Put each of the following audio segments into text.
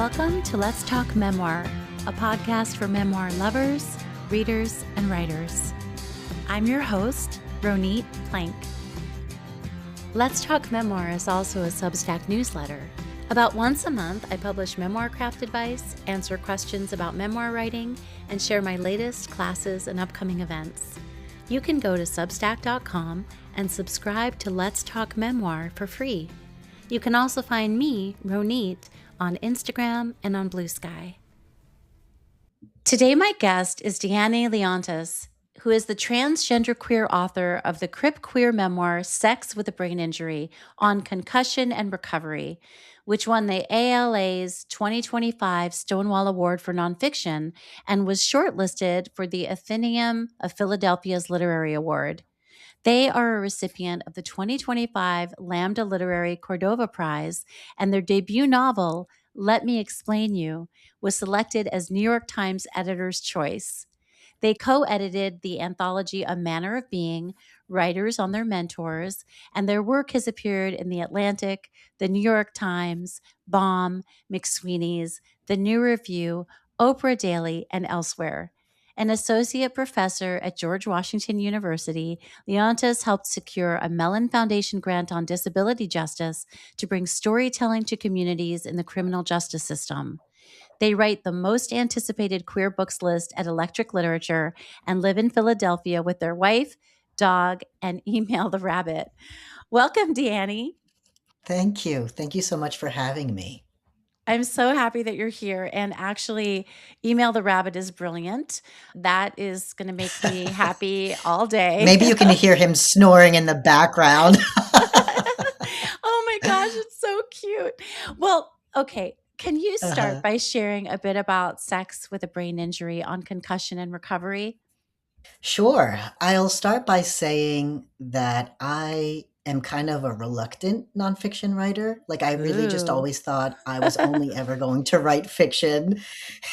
Welcome to Let's Talk Memoir, a podcast for memoir lovers, readers, and writers. I'm your host, Ronit Plank. Let's Talk Memoir is also a Substack newsletter. About once a month, I publish memoir craft advice, answer questions about memoir writing, and share my latest classes and upcoming events. You can go to substack.com and subscribe to Let's Talk Memoir for free. You can also find me, Ronit, on Instagram and on Blue Sky. Today, my guest is Liontas, who is the transgender queer author of the Crip queer memoir, Sex with a Brain Injury, on concussion and recovery, which won the ALA's 2025 Stonewall Award for Nonfiction and was shortlisted for the Athenaeum of Philadelphia's Literary Award. They are a recipient of the 2025 Lambda Literary Cordova Prize, and their debut novel, Let Me Explain You, was selected as New York Times Editor's Choice. They co-edited the anthology A Manner of Being, Writers on Their Mentors, and their work has appeared in The Atlantic, The New York Times, Bomb, McSweeney's, The New Review, Oprah Daily, and elsewhere. An associate professor at George Washington University, Liontas helped secure a Mellon Foundation grant on disability justice to bring storytelling to communities in the criminal justice system. They write the most anticipated queer books list at Electric Literature and live in Philadelphia with their wife, dog, and Email the Rabbit. Welcome, Deannie. Thank you. Thank you so much for having me. I'm so happy that you're here. And actually, Email the Rabbit is brilliant. That is going to make me happy all day. Maybe you can hear him snoring in the background. Oh my gosh, it's so cute. Well, okay. Can you start by sharing a bit about Sex with a Brain Injury on concussion and recovery? Sure. I'll start by saying that I am kind of a reluctant nonfiction writer. Like, I really just Ooh. always thought I was only ever going to write fiction.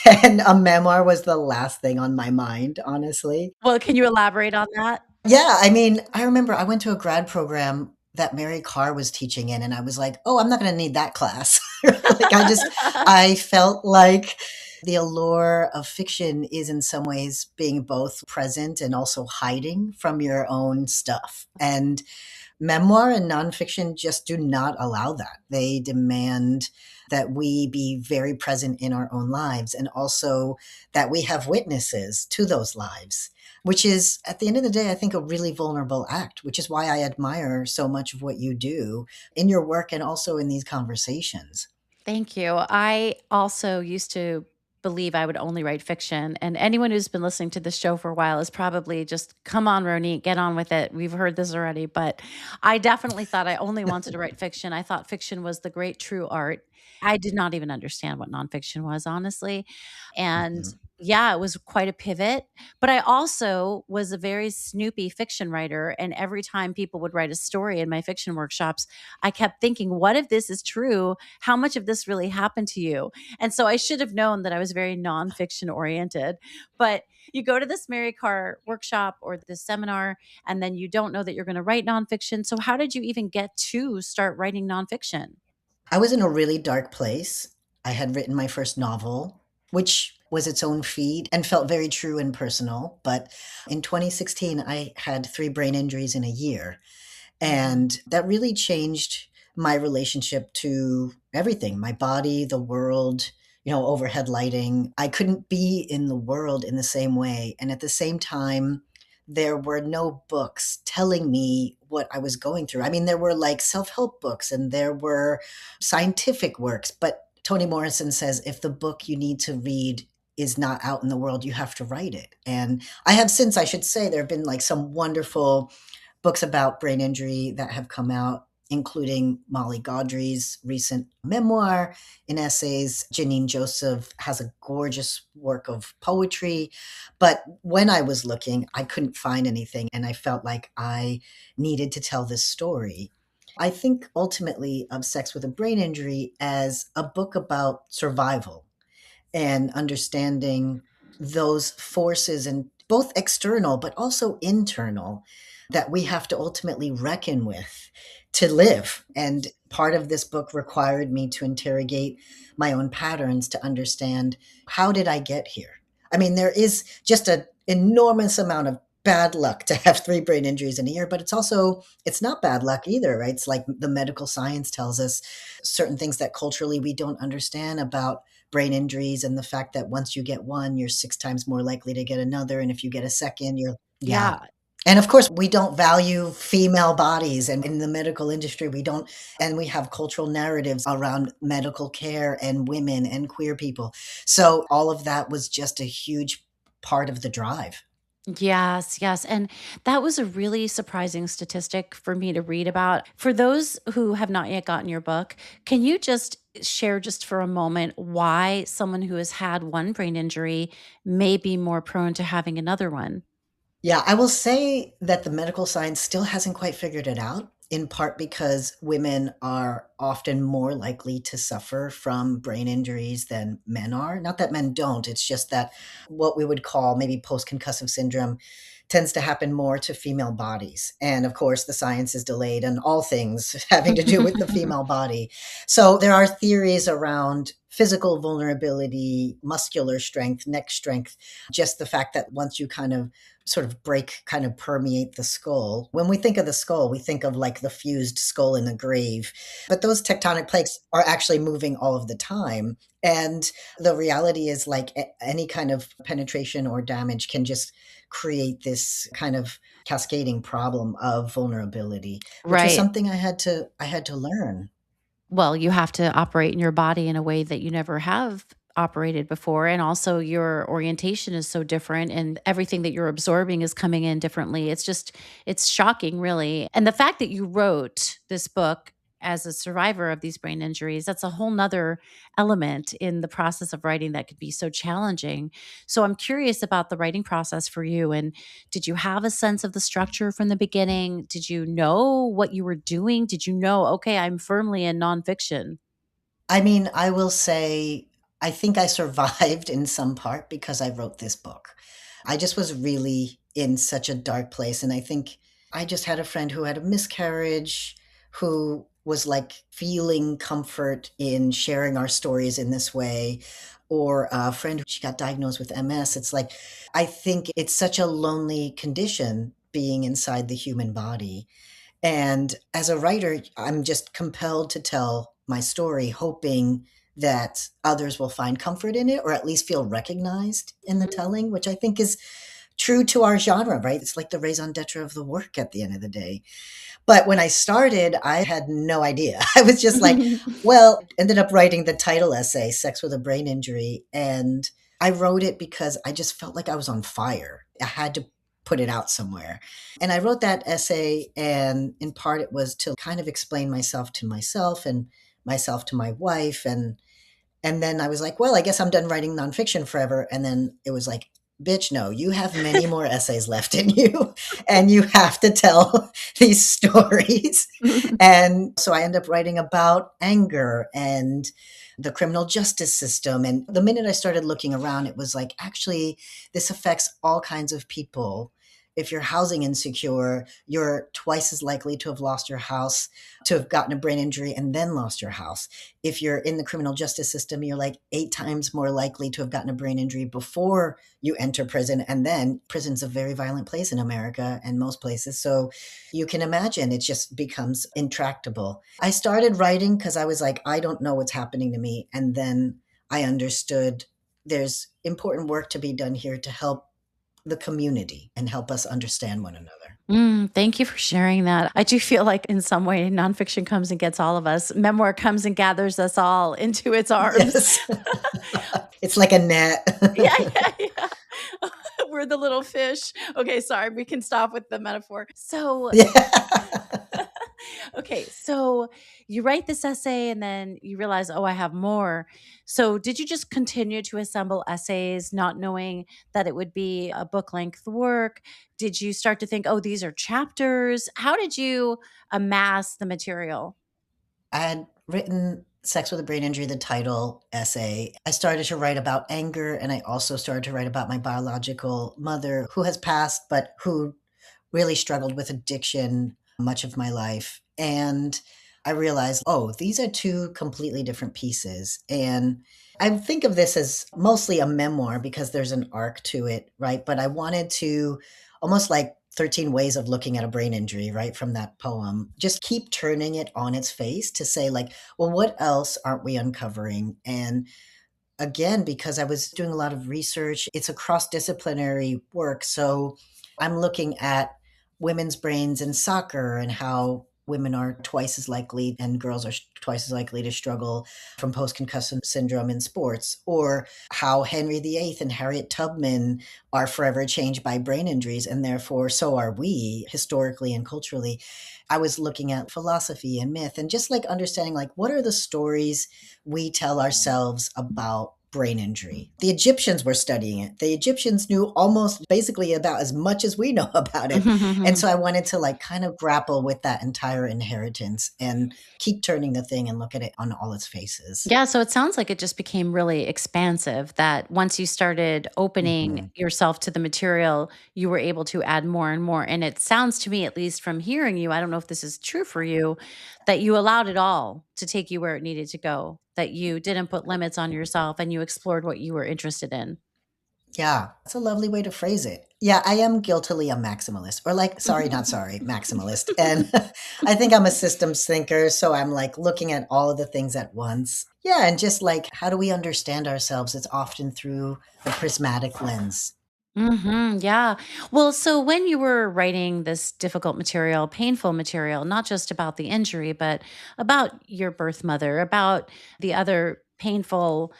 And a memoir was the last thing on my mind, honestly. Well, can you elaborate on that? Yeah, I mean, I remember I went to a grad program that Mary Carr was teaching in, and I was like, oh, I'm not going to need that class. Like, I felt like the allure of fiction is in some ways being both present and also hiding from your own stuff. And memoir and nonfiction just do not allow that. They demand that we be very present in our own lives and also that we have witnesses to those lives, which is, at the end of the day, I think a really vulnerable act, which is why I admire so much of what you do in your work and also in these conversations. Thank you. I also used to believe I would only write fiction. And anyone who's been listening to this show for a while is probably just, come on, Ronit, get on with it. We've heard this already. But I definitely thought I only wanted to write fiction. I thought fiction was the great true art. I did not even understand what nonfiction was, honestly. And Mhm. yeah, it was quite a pivot. But I also was a very snoopy fiction writer. And every time people would write a story in my fiction workshops, I kept thinking, what if this is true? How much of this really happened to you? And so I should have known that I was very nonfiction oriented. But you go to this Mary Carr workshop or this seminar, and then you don't know that you're going to write nonfiction. So how did you even get to start writing nonfiction? I was in a really dark place. I had written my first novel, which was its own feat and felt very true and personal. But in 2016, I had 3 brain injuries in a year. And that really changed my relationship to everything, my body, the world, overhead lighting. I couldn't be in the world in the same way. And at the same time, there were no books telling me what I was going through. I mean, there were like self-help books and there were scientific works, but Toni Morrison says if the book you need to read is not out in the world, you have to write it. And I have since, I should say, there have been like some wonderful books about brain injury that have come out, including Molly Gaudry's recent memoir in essays. Janine Joseph has a gorgeous work of poetry. But when I was looking, I couldn't find anything. And I felt like I needed to tell this story. I think ultimately of Sex with a Brain Injury as a book about survival and understanding those forces, and both external but also internal, that we have to ultimately reckon with to live. And part of this book required me to interrogate my own patterns to understand, how did I get here? I mean, there is just an enormous amount of bad luck to have three brain injuries in a year, but it's not bad luck either, right? It's like the medical science tells us certain things that culturally we don't understand about brain injuries, and the fact that once you get one, you're six times more likely to get another. And if you get a second, yeah. Yeah. And of course, we don't value female bodies. And in the medical industry, we don't. And we have cultural narratives around medical care and women and queer people. So all of that was just a huge part of the drive. Yes, yes. And that was a really surprising statistic for me to read about. For those who have not yet gotten your book, can you just share, just for a moment, why someone who has had one brain injury may be more prone to having another one? Yeah, I will say that the medical science still hasn't quite figured it out, in part because women are often more likely to suffer from brain injuries than men are. Not that men don't, it's just that what we would call maybe post concussive syndrome tends to happen more to female bodies. And of course, the science is delayed on all things having to do with the female body. So there are theories around physical vulnerability, muscular strength, neck strength, just the fact that once you kind of sort of break, kind of permeate the skull. When we think of the skull, we think of like the fused skull in the grave. But those tectonic plates are actually moving all of the time. And the reality is, like any kind of penetration or damage can just create this kind of cascading problem of vulnerability, which was Right. something I had to learn. Well, you have to operate in your body in a way that you never have operated before. And also, your orientation is so different, and everything that you're absorbing is coming in differently. It's shocking, really. And the fact that you wrote this book as a survivor of these brain injuries, that's a whole nother element in the process of writing that could be so challenging. So I'm curious about the writing process for you. And did you have a sense of the structure from the beginning? Did you know what you were doing? Did you know, okay, I'm firmly in nonfiction? I mean, I will say, I think I survived in some part because I wrote this book. I just was really in such a dark place. And I think I just had a friend who had a miscarriage, who was like feeling comfort in sharing our stories in this way, or a friend, she got diagnosed with MS. It's like, I think it's such a lonely condition being inside the human body. And as a writer, I'm just compelled to tell my story, hoping that others will find comfort in it, or at least feel recognized in the Mhm. telling, which I think is true to our genre, right? It's like the raison d'etre of the work at the end of the day. But when I started, I had no idea. I was just like, well, ended up writing the title essay, Sex with a Brain Injury. And I wrote it because I just felt like I was on fire. I had to put it out somewhere. And I wrote that essay, and in part it was to kind of explain myself to myself and myself to my wife. And then I was like, well, I guess I'm done writing nonfiction forever. And then it was like, bitch, no, you have many more essays left in you, and you have to tell these stories. And so I end up writing about anger and the criminal justice system. And the minute I started looking around, it was like, actually, this affects all kinds of people. If you're housing insecure, you're twice as likely to have lost your house, to have gotten a brain injury and then lost your house. If you're in the criminal justice system, you're like eight times more likely to have gotten a brain injury before you enter prison. And then prison's a very violent place in America and most places. So you can imagine it just becomes intractable. I started writing because I was like, I don't know what's happening to me. And then I understood there's important work to be done here to help the community and help us understand one another. Thank you for sharing that. I do feel like, in some way, nonfiction comes and gets all of us. Memoir comes and gathers us all into its arms. Yes. It's like a net. Yeah, yeah, yeah. We're the little fish. Okay, sorry, we can stop with the metaphor. So, Yeah. okay, so you write this essay and then you realize, oh, I have more. So, did you just continue to assemble essays, not knowing that it would be a book length work? Did you start to think, oh, these are chapters? How did you amass the material? I had written Sex with a Brain Injury, the title essay. I started to write about anger, and I also started to write about my biological mother, who has passed, but who really struggled with addiction much of my life. And I realized, oh, these are two completely different pieces. And I think of this as mostly a memoir because there's an arc to it, right? But I wanted to almost like 13 ways of looking at a brain injury, right? From that poem, just keep turning it on its face to say, like, well, what else aren't we uncovering? And again, because I was doing a lot of research, it's a cross disciplinary work. So I'm looking at women's brains in soccer and how women are twice as likely and girls are twice as likely to struggle from post concussive syndrome in sports, or how Henry VIII and Harriet Tubman are forever changed by brain injuries, and therefore so are we historically and culturally. I was looking at philosophy and myth and just like understanding like what are the stories we tell ourselves about brain injury. The Egyptians were studying it. The Egyptians knew almost basically about as much as we know about it. And so I wanted to like kind of grapple with that entire inheritance and keep turning the thing and look at it on all its faces. Yeah, so it sounds like it just became really expansive that once you started opening Mhm. yourself to the material, you were able to add more and more. And it sounds to me, at least from hearing you, I don't know if this is true for you, that you allowed it all to take you where it needed to go, that you didn't put limits on yourself and you explored what you were interested in. Yeah, that's a lovely way to phrase it. Yeah, I am guiltily a maximalist, or like, sorry, not sorry, maximalist. And I think I'm a systems thinker. So I'm like looking at all of the things at once. Yeah, and just like, how do we understand ourselves? It's often through a prismatic lens. Yeah. Well, so when you were writing this difficult material, painful material, not just about the injury, but about your birth mother, about the other painful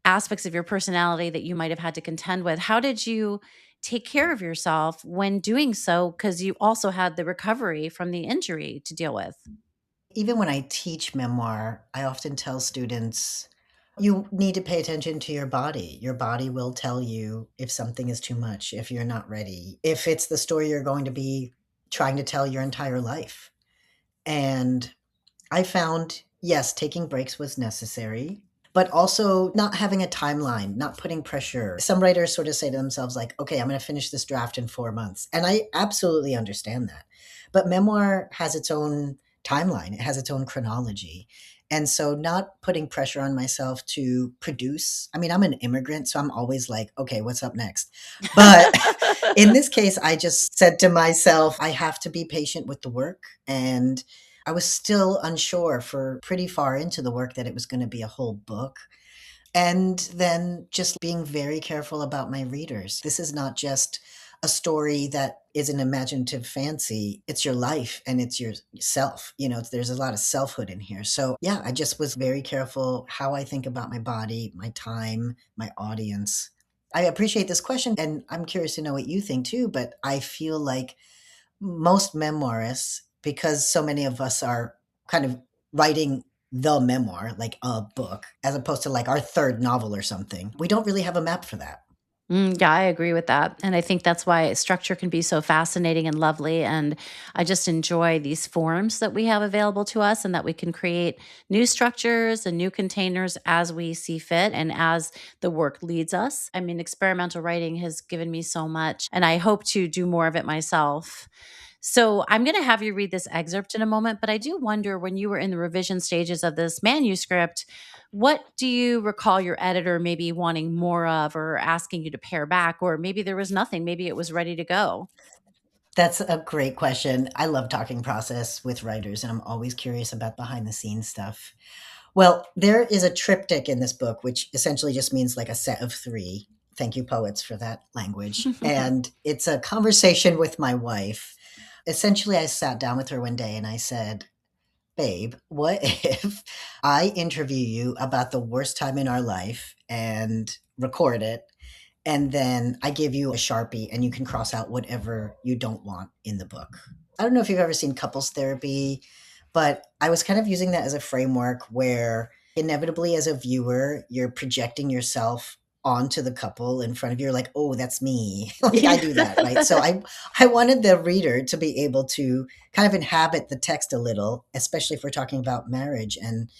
aspects of your personality that you might have had to contend with, how did you take care of yourself when doing so? Because you also had the recovery from the injury to deal with. Even when I teach memoir, I often tell students, you need to pay attention to your body. Your body will tell you if something is too much, if you're not ready, if it's the story you're going to be trying to tell your entire life. And I found, yes, taking breaks was necessary, but also not having a timeline, not putting pressure. Some writers sort of say to themselves, like, okay, I'm going to finish this draft in 4 months. And I absolutely understand that. But memoir has its own timeline, it has its own chronology. And so, not putting pressure on myself to produce. I mean, I'm an immigrant, so I'm always like, okay, what's up next? But in this case, I just said to myself, I have to be patient with the work. And I was still unsure for pretty far into the work that it was going to be a whole book. And then just being very careful about my readers. This is not just a story that is an imaginative fancy. It's your life and it's yourself. You know, there's a lot of selfhood in here. So, yeah, I just was very careful how I think about my body, my time, my audience. I appreciate this question and I'm curious to know what you think too, but I feel like most memoirists, because so many of us are kind of writing the memoir, like a book, as opposed to like our third novel or something, we don't really have a map for that. Yeah, I agree with that. And I think that's why structure can be so fascinating and lovely. And I just enjoy these forms that we have available to us and that we can create new structures and new containers as we see fit and as the work leads us. I mean, experimental writing has given me so much, and I hope to do more of it myself. So I'm going to have you read this excerpt in a moment, but I do wonder when you were in the revision stages of this manuscript, what do you recall your editor maybe wanting more of or asking you to pare back? Or maybe there was nothing, maybe it was ready to go. That's a great question. I love talking process with writers, and I'm always curious about behind the scenes stuff. Well, there is a triptych in this book, which essentially just means like a set of three. Thank you, poets, for that language. And it's a conversation with my wife. Essentially, I sat down with her one day and I said, babe, what if I interview you about the worst time in our life and record it? And then I give you a Sharpie and you can cross out whatever you don't want in the book. I don't know if you've ever seen couples therapy, but I was kind of using that as a framework where inevitably as a viewer, you're projecting yourself onto the couple in front of you. You're like, oh, that's me. Like I do that, right? So I wanted the reader to be able to kind of inhabit the text a little, especially if we're talking about marriage and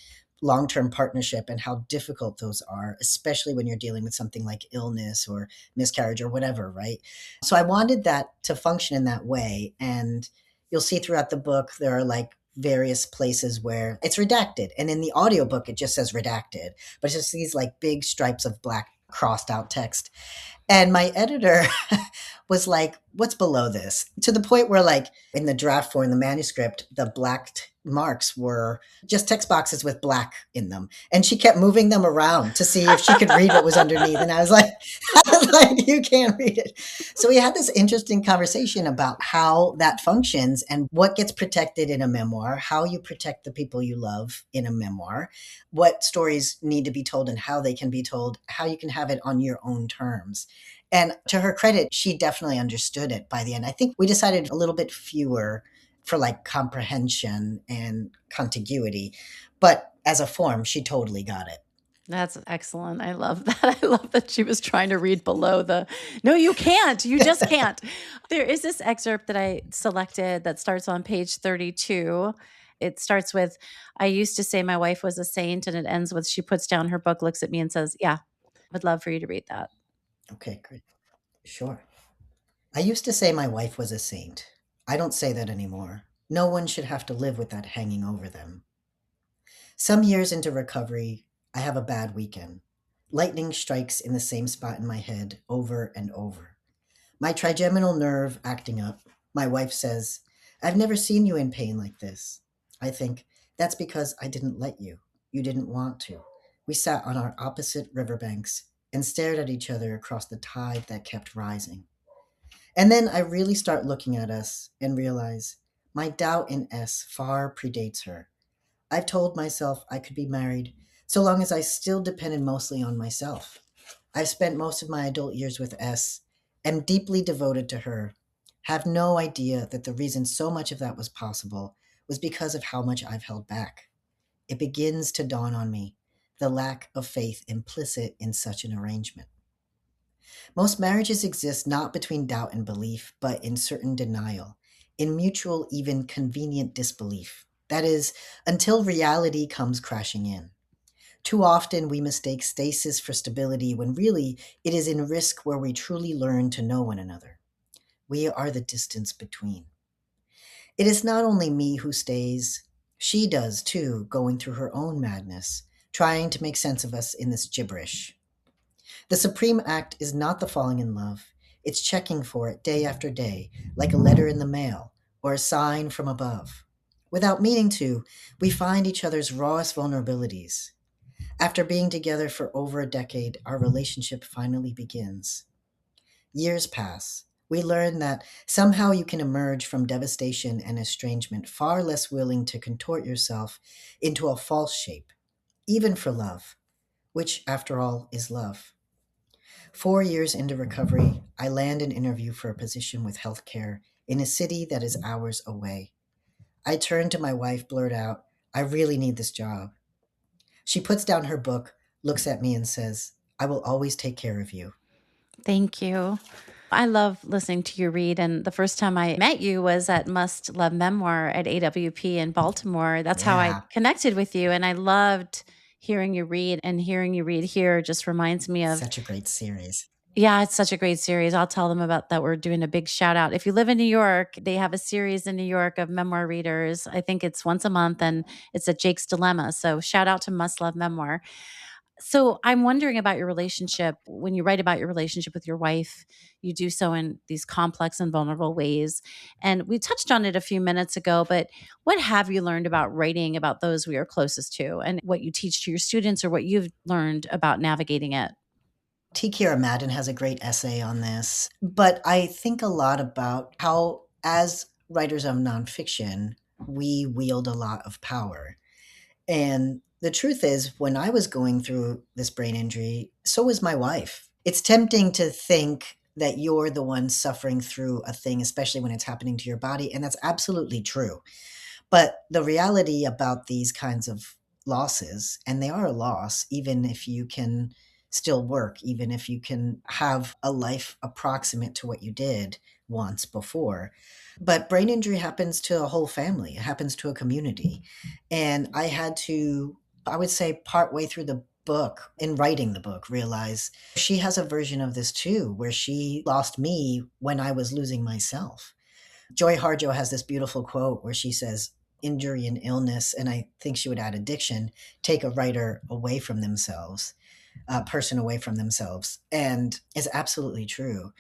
long-term partnership and how difficult those are, especially when you're dealing with something like illness or miscarriage or whatever, right? So I wanted that to function in that way. And you'll see throughout the book, there are like various places where it's redacted. And in the audiobook, it just says redacted, but it's just these like big stripes of black crossed out text. And my editor was like, what's below this? To the point where, like, in the draft form, the manuscript, the black marks were just text boxes with black in them. And she kept moving them around to see if she could read what was underneath. And I was like, you can't read it. So we had this interesting conversation about how that functions and what gets protected in a memoir, how you protect the people you love in a memoir, what stories need to be told and how they can be told, how you can have it on your own terms. And to her credit, she definitely understood it by the end. I think we decided a little bit fewer for like comprehension and contiguity, but as a form, she totally got it. That's excellent. I love that. I love that she was trying to read below the, no, you can't. You just can't. There is this excerpt that I selected that starts on page 32. It starts with, I used to say my wife was a saint, and it ends with, she puts down her book, looks at me and says, yeah, I'd love for you to read that. Okay, great. Sure. I used to say my wife was a saint. I don't say that anymore. No one should have to live with that hanging over them. Some years into recovery, I have a bad weekend. Lightning strikes in the same spot in my head over and over. My trigeminal nerve acting up. My wife says, I've never seen you in pain like this. I think, that's because I didn't let you. You didn't want to. We sat on our opposite riverbanks and stared at each other across the tide that kept rising. And then I really start looking at us and realize my doubt in S far predates her. I've told myself I could be married so long as I still depended mostly on myself. I've spent most of my adult years with S, am deeply devoted to her, have no idea that the reason so much of that was possible was because of how much I've held back. It begins to dawn on me, the lack of faith implicit in such an arrangement. Most marriages exist not between doubt and belief, but in certain denial, in mutual, even convenient disbelief. That is, until reality comes crashing in. Too often we mistake stasis for stability when really it is in risk where we truly learn to know one another. We are the distance between. It is not only me who stays, she does too, going through her own madness, trying to make sense of us in this gibberish. The supreme act is not the falling in love. It's checking for it day after day, like a letter in the mail or a sign from above. Without meaning to, we find each other's rawest vulnerabilities. After being together for over a decade, our relationship finally begins. Years pass. We learn that somehow you can emerge from devastation and estrangement far less willing to contort yourself into a false shape, even for love, which, after all, is love. 4 years into recovery, I land an interview for a position with healthcare in a city that is hours away. I turn to my wife, blurt out, I really need this job. She puts down her book, looks at me, and says, I will always take care of you. Thank you. I love listening to you read. And the first time I met you was at Must Love Memoir at AWP in Baltimore. That's how I Yeah, connected with you. And I loved hearing you read, and hearing you read here just reminds me of, such a great series. yeah, it's such a great series. I'll tell them about that. We're doing a big shout out. If you live in New York, they have a series in New York of memoir readers. I think it's once a month, and it's at Jake's Dilemma. So shout out to Must Love Memoir. So I'm wondering about your relationship. When you write about your relationship with your wife, you do so in these complex and vulnerable ways. And we touched on it a few minutes ago, but what have you learned about writing about those we are closest to, and what you teach to your students, or what you've learned about navigating it? T. Kira Madden has a great essay on this, but I think a lot about how, as writers of nonfiction, we wield a lot of power. And the truth is, when I was going through this brain injury, so was my wife. It's tempting to think that you're the one suffering through a thing, especially when it's happening to your body. And that's absolutely true. But the reality about these kinds of losses, and they are a loss, even if you can still work, even if you can have a life approximate to what you did once before. But brain injury happens to a whole family, it happens to a community. And I had to, I would say, partway through the book, in writing the book, realize she has a version of this too, where she lost me when I was losing myself. Joy Harjo has this beautiful quote where she says, injury and illness, and I think she would add addiction, take a writer away from themselves, a person away from themselves, and is absolutely true.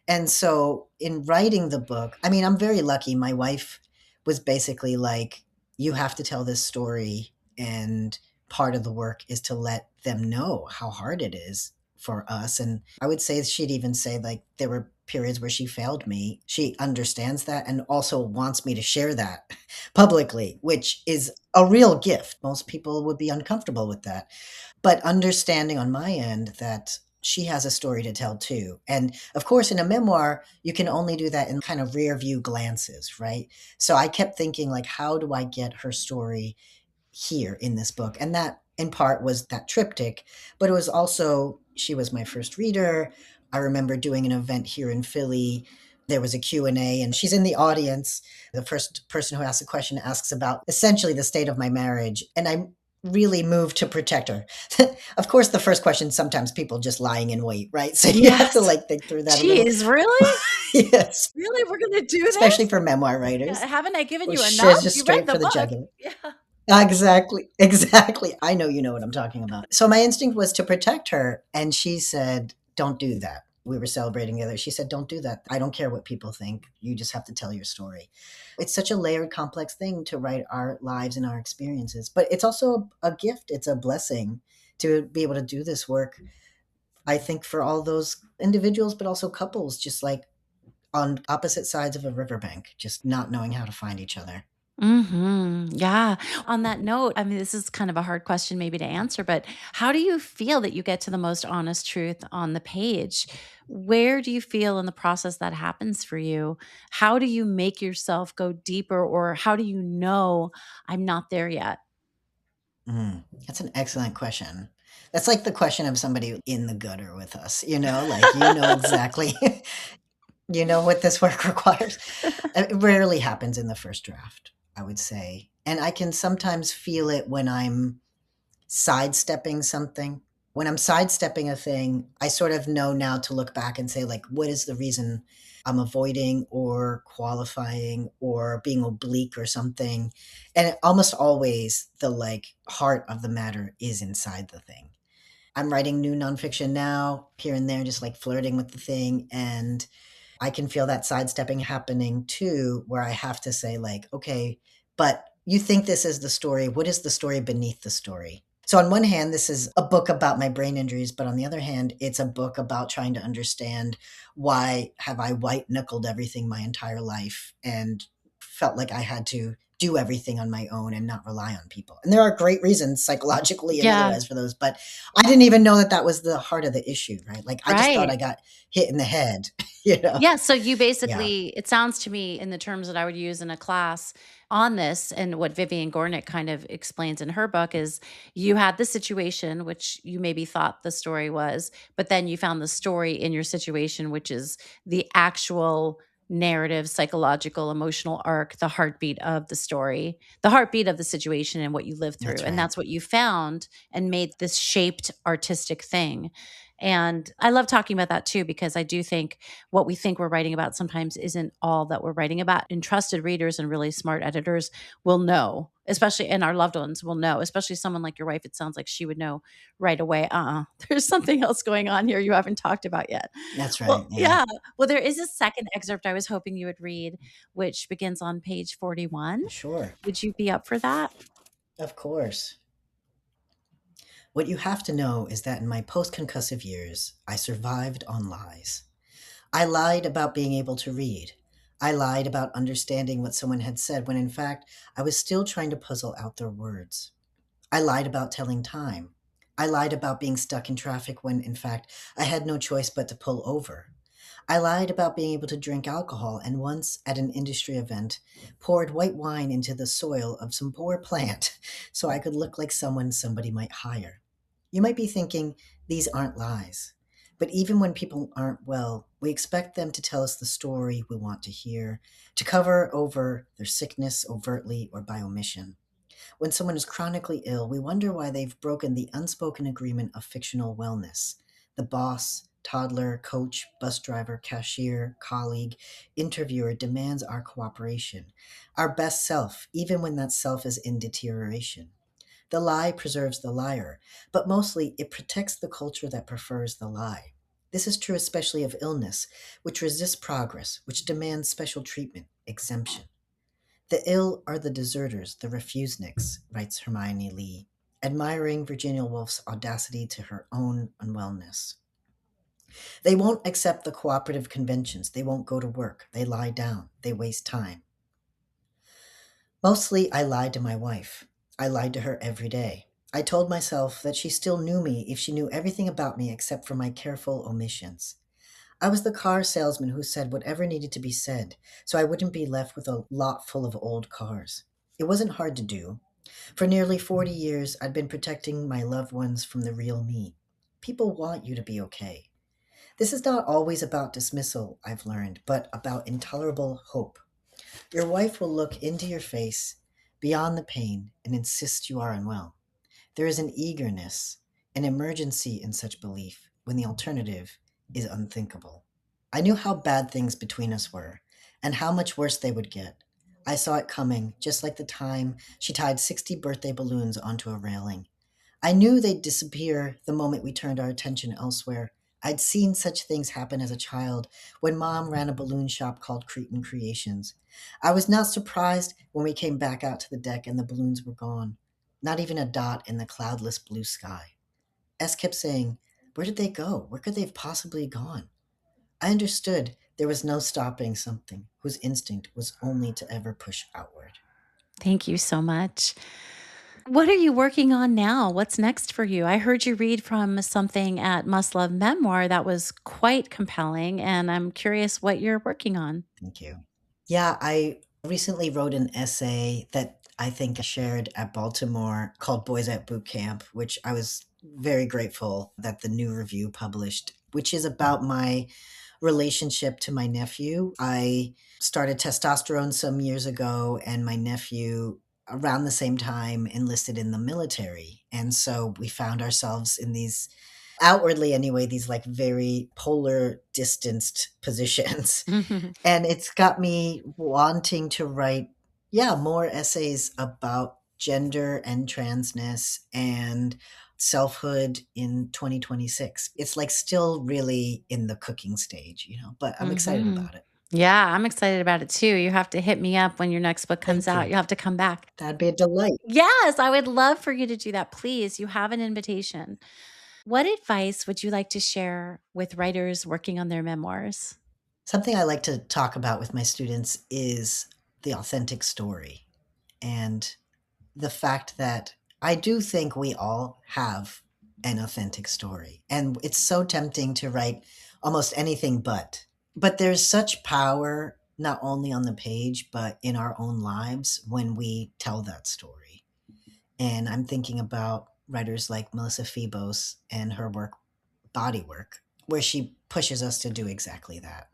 And so in writing the book, I mean, I'm very lucky. My wife was basically like, you have to tell this story. And part of the work is to let them know how hard it is for us. And I would say she'd even say, like, there were periods where she failed me. She understands that and also wants me to share that publicly, which is a real gift. Most people would be uncomfortable with that, but understanding on my end that she has a story to tell too. And of course, in a memoir, you can only do that in kind of rear view glances, right? So I kept thinking, like, how do I get her story here in this book? And that in part was that triptych, but it was also, she was my first reader. I remember doing an event here in Philly. There was a Q&A and she's in the audience. The first person who asks a question asks about essentially the state of my marriage. And I'm really moved to protect her. Of course, the first question, sometimes people just lying in wait, right? So you have to Yes. like think through that a little. Geez, really? Yes, Really? We're gonna do especially this? for memoir Yeah, writers, haven't I given you which enough? is just You read straight the for the book. jugular. Yeah. Exactly, exactly. I know you know what I'm talking about. So my instinct was to protect her, and she said, "Don't do that." We were celebrating together. She said, "Don't do that. I don't care what people think. You just have to tell your story." It's such a layered, complex thing to write our lives and our experiences, but it's also a gift. It's a blessing to be able to do this work. I think for all those individuals, but also couples, just like on opposite sides of a riverbank, just not knowing how to find each other. Yeah. On that note, I mean, this is kind of a hard question maybe to answer, but how do you feel that you get to the most honest truth on the page? Where do you feel in the process that happens for you? How do you make yourself go deeper, or how do you know I'm not there yet? That's an excellent question. That's like the question of somebody in the gutter with us, like, you know exactly, you know what this work requires. It rarely happens in the first draft, I would say. And I can sometimes feel it when I'm sidestepping something. When I'm sidestepping a thing, I sort of know now to look back and say, like, what is the reason I'm avoiding or qualifying or being oblique or something? And almost always the like heart of the matter is inside the thing. I'm writing new nonfiction now, here and there, just like flirting with the thing. And I can feel that sidestepping happening too, where I have to say, like, okay, but you think this is the story. What is the story beneath the story? So, on one hand, this is a book about my brain injuries, but on the other hand, it's a book about trying to understand why have I white knuckled everything my entire life and felt like I had to do everything on my own and not rely on people. And there are great reasons psychologically and Yeah. otherwise for those, but I didn't even know that that was the heart of the issue, right? Like I just thought Right. I got hit in the head, you know? Yeah, so you Yeah, basically, it sounds to me in the terms that I would use in a class on this, and what Vivian Gornick kind of explains in her book is you had the situation, which you maybe thought the story was, but then you found the story in your situation, which is the actual narrative, psychological, emotional arc, the heartbeat of the story, the heartbeat of the situation and what you lived through. that's And right. that's what you found and made this shaped artistic thing. And I love talking about that too, because I do think what we think we're writing about sometimes isn't all that we're writing about. And trusted readers and really smart editors will know, especially, and our loved ones will know, especially someone like your wife. It sounds like she would know right away. There's something else going on here you haven't talked about yet. That's right. Well, Yeah, yeah. Well, there is a second excerpt I was hoping you would read, which begins on page 41. sure. Would you be up for that? Of course. What you have to know is that in my post concussive years, I survived on lies. I lied about being able to read. I lied about understanding what someone had said when in fact I was still trying to puzzle out their words. I lied about telling time. I lied about being stuck in traffic when in fact I had no choice but to pull over. I lied about being able to drink alcohol and once at an industry event poured white wine into the soil of some poor plant so I could look like someone somebody might hire. You might be thinking, these aren't lies. But even when people aren't well, we expect them to tell us the story we want to hear, to cover over their sickness overtly or by omission. When someone is chronically ill, we wonder why they've broken the unspoken agreement of fictional wellness. The boss, toddler, coach, bus driver, cashier, colleague, interviewer demands our cooperation, our best self, even when that self is in deterioration. The lie preserves the liar, but mostly it protects the culture that prefers the lie. This is true especially of illness, which resists progress, which demands special treatment, exemption. The ill are the deserters, the refuseniks, writes Hermione Lee, admiring Virginia Woolf's audacity to her own unwellness. They won't accept the cooperative conventions. They won't go to work. They lie down. They waste time. Mostly, I lied to my wife. I lied to her every day. I told myself that she still knew me if she knew everything about me except for my careful omissions. I was the car salesman who said whatever needed to be said, so I wouldn't be left with a lot full of old cars. It wasn't hard to do. For nearly 40 years, I'd been protecting my loved ones from the real me. People want you to be okay. This is not always about dismissal, I've learned, but about intolerable hope. Your wife will look into your face beyond the pain and insist you are unwell. There is an eagerness, an emergency in such belief when the alternative is unthinkable. I knew how bad things between us were and how much worse they would get. I saw it coming, just like the time she tied 60 birthday balloons onto a railing. I knew they'd disappear the moment we turned our attention elsewhere. I'd seen such things happen as a child when Mom ran a balloon shop called Cretan Creations. I was not surprised when we came back out to the deck and the balloons were gone. Not even a dot in the cloudless blue sky. S kept saying, "Where did they go? Where could they have possibly gone?" I understood there was no stopping something whose instinct was only to ever push outward. Thank you so much. What are you working on now? What's next for you? I heard you read from something at Must Love Memoir that was quite compelling, and I'm curious what you're working on. Thank you. Yeah, I recently wrote an essay that I think I shared at Baltimore called Boys at Boot Camp, which I was very grateful that the new review published, which is about my relationship to my nephew. I started testosterone some years ago, and my nephew, around the same time, enlisted in the military. And so we found ourselves in these, outwardly anyway, these like very polar distanced positions. And it's got me wanting to write, yeah, more essays about gender and transness and selfhood in 2026. It's like still really in the cooking stage, but I'm excited Hmm. about it. Yeah, I'm excited about it too. You have to hit me up when your next book comes Thank out. you. You'll have to come back. That'd be a delight. Yes, I would love for you to do that. Please, you have an invitation. What advice would you like to share with writers working on their memoirs? Something I like to talk about with my students is the authentic story and the fact that I do think we all have an authentic story. And it's so tempting to write almost anything but there's such power not only on the page but in our own lives when we tell that story. And I'm thinking about writers like Melissa Febos and her work Body Work, where she pushes us to do exactly that.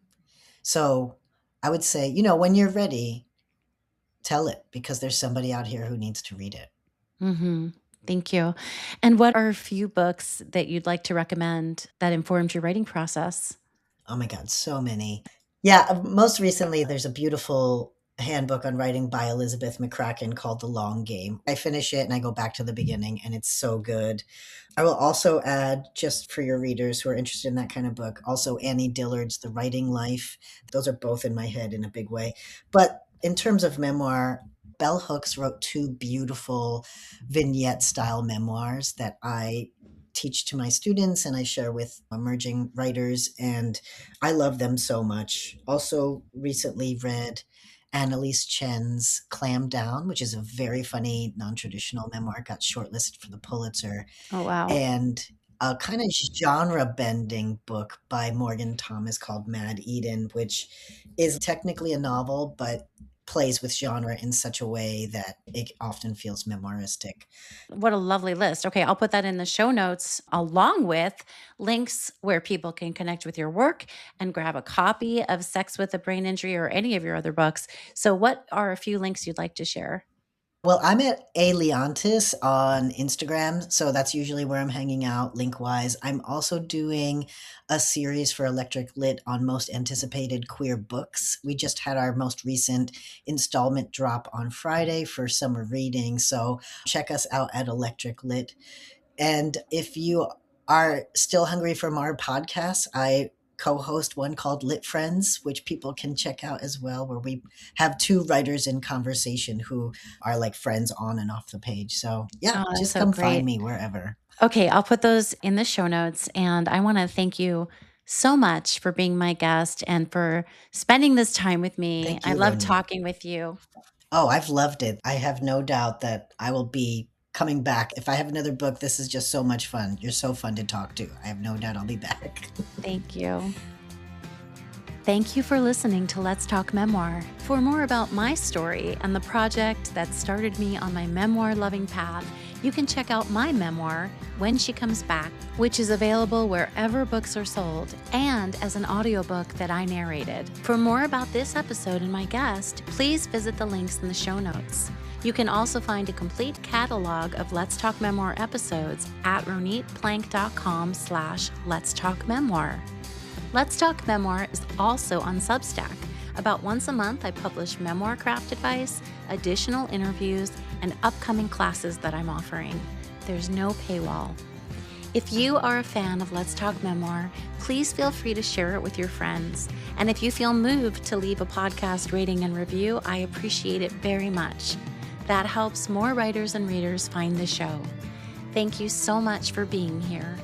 So I would say, when you're ready, tell it because there's somebody out here who needs to read it. Hmm. Thank you. And what are a few books that you'd like to recommend that informed your writing process? Oh my God, so many. Yeah, most recently, there's a beautiful handbook on writing by Elizabeth McCracken called The Long Game. I finish it and I go back to the beginning, and it's so good. I will also add, just for your readers who are interested in that kind of book, also Annie Dillard's The Writing Life. Those are both in my head in a big way. But in terms of memoir, Bell Hooks wrote two beautiful vignette style memoirs that I teach to my students and I share with emerging writers, and I love them so much. Also, recently read Annalise Chen's Clam Down, which is a very funny, non traditional memoir, got shortlisted for the Pulitzer, Oh, wow. and a kind of genre bending book by Morgan Thomas called Mad Eden, which is technically a novel, but plays with genre in such a way that it often feels memoiristic. What a lovely list. Okay, I'll put that in the show notes along with links where people can connect with your work and grab a copy of Sex with a Brain Injury or any of your other books. So, what are a few links you'd like to share? Well, I'm at a Leontas on Instagram, so that's usually where I'm hanging out link wise. I'm also doing a series for Electric Lit on most anticipated queer books. We just had our most recent installment drop on Friday for summer reading, so check us out at Electric Lit. And if you are still hungry for more podcasts, I co host one called Lit Friends, which people can check out as well, where we have two writers in conversation who are like friends on and off the page. So, yeah, Oh, that's just so come find great. me wherever. Okay, I'll put those in the show notes. And I want to thank you so much for being my guest and for spending this time with me. Thank I you, love Ronit. talking with you. Oh, I've loved it. I have no doubt that I will be coming back. If I have another book, this is just so much fun. You're so fun to talk to. I have no doubt I'll be back. Thank you. Thank you for listening to Let's Talk Memoir. For more about my story and the project that started me on my memoir-loving path, you can check out my memoir, When She Comes Back, which is available wherever books are sold, and as an audiobook that I narrated. For more about this episode and my guest, please visit the links in the show notes. You can also find a complete catalog of Let's Talk Memoir episodes at ronitplank.com/Let's Talk Memoir. Let's Talk Memoir is also on Substack. About once a month, I publish memoir craft advice, additional interviews, and upcoming classes that I'm offering. There's no paywall. If you are a fan of Let's Talk Memoir, please feel free to share it with your friends. And if you feel moved to leave a podcast rating and review, I appreciate it very much. That helps more writers and readers find the show. Thank you so much for being here.